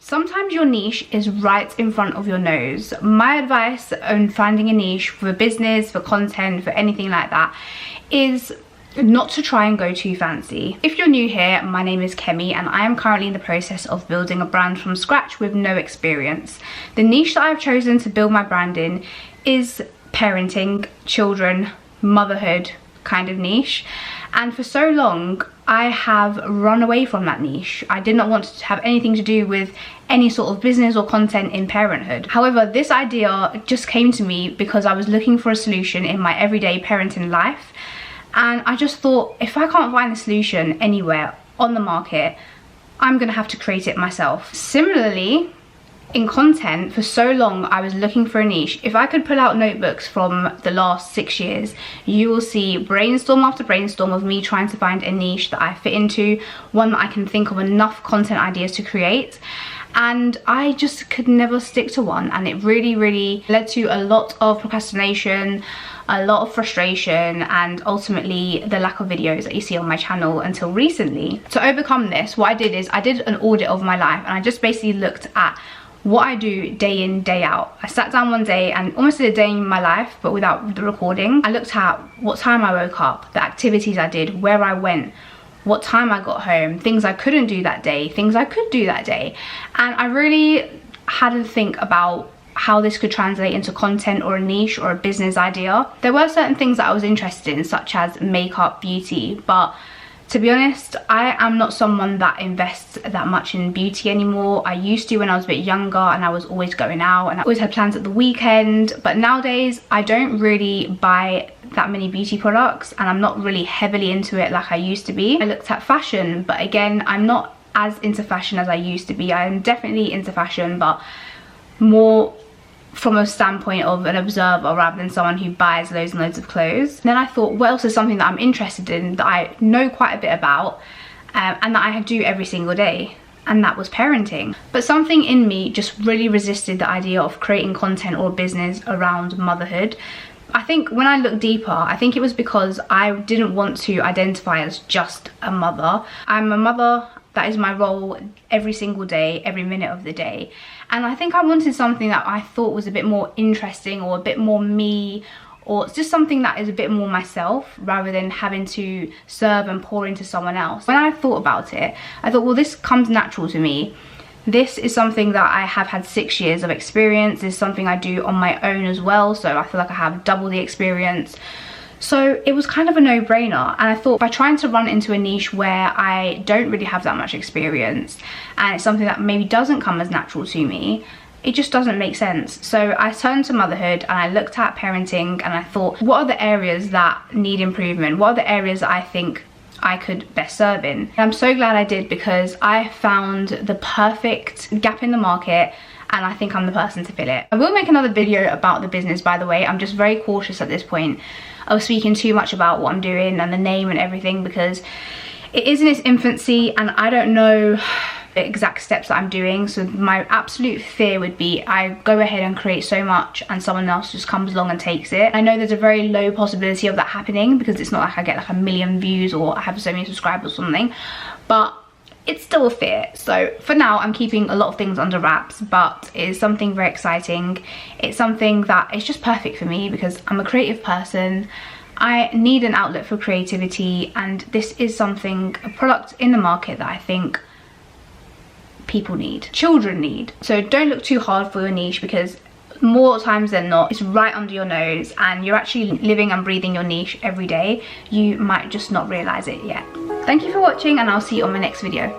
Sometimes your niche is right in front of your nose. My advice on finding a niche for business, for content, for anything like that is not to try and go too fancy. If you're new here, my name is Kemi and I am currently in the process of building a brand from scratch with no experience. The niche that I've chosen to build my brand in is parenting, children, motherhood kind of niche. And for so long, I have run away from that niche. I did not want to have anything to do with any sort of business or content in parenthood. However, this idea just came to me because I was looking for a solution in my everyday parenting life. And I just thought, if I can't find a solution anywhere on the market, I'm gonna have to create it myself. Similarly, in content, for so long I was looking for a niche. If I could pull out notebooks from the last 6 years, you will see brainstorm after brainstorm of me trying to find a niche that I fit into, one that I can think of enough content ideas to create. And I just could never stick to one, and it really led to a lot of procrastination, a lot of frustration, and ultimately the lack of videos that you see on my channel until recently. To overcome this, what I did is I did an audit of my life, and I just basically looked at what I do day in, day out. I sat down one day and almost did a day in my life, but without the recording. I looked at what time I woke up, the activities I did, where I went, what time I got home, things I couldn't do that day, things I could do that day. And I really had to think about how this could translate into content or a niche or a business idea. There were certain things that I was interested in, such as makeup, beauty, but to be honest, I am not someone that invests that much in beauty anymore. I used to when I was a bit younger, and I was always going out and I always had plans at the weekend. But nowadays, I don't really buy that many beauty products, and I'm not really heavily into it like I used to be. I looked at fashion, but again, I'm not as into fashion as I used to be. I am definitely into fashion, but more from a standpoint of an observer rather than someone who buys loads and loads of clothes. Then I thought, what else is something that I'm interested in, that I know quite a bit about, and that I do every single day? And that was parenting. But something in me just really resisted the idea of creating content or business around motherhood. I think when I looked deeper, I think it was because I didn't want to identify as just a mother. I'm a mother. That is my role every single day, every minute of the day. And I think I wanted something that I thought was a bit more interesting, or a bit more me, or just something that is a bit more myself, rather than having to serve and pour into someone else. When I thought about it, I thought, well, this comes natural to me. This is something that I have had 6 years of experience. This is something I do on my own as well, so I feel like I have double the experience. So it was kind of a no-brainer, and I thought, by trying to run into a niche where I don't really have that much experience, and it's something that maybe doesn't come as natural to me, it just doesn't make sense. So I turned to motherhood and I looked at parenting, and I thought, what are the areas that need improvement? What are the areas that I think I could best serve in? And I'm so glad I did, because I found the perfect gap in the market, and I think I'm the person to fill it. I will make another video about the business, by the way. I'm just very cautious at this point of speaking too much about what I'm doing and the name and everything, because it is in its infancy and I don't know the exact steps that I'm doing. So my absolute fear would be I go ahead and create so much and someone else just comes along and takes it. I know there's a very low possibility of that happening, because it's not like I get like 1 million views or I have so many subscribers or something, but it's still a fear. So for now, I'm keeping a lot of things under wraps, but it is something very exciting. It's something that is just perfect for me, because I'm a creative person. I need an outlet for creativity, and this is something, a product in the market that I think people need, children need. So don't look too hard for your niche, because more times than not, it's right under your nose, and you're actually living and breathing your niche every day. You might just not realize it yet. Thank you for watching, and I'll see you on my next video.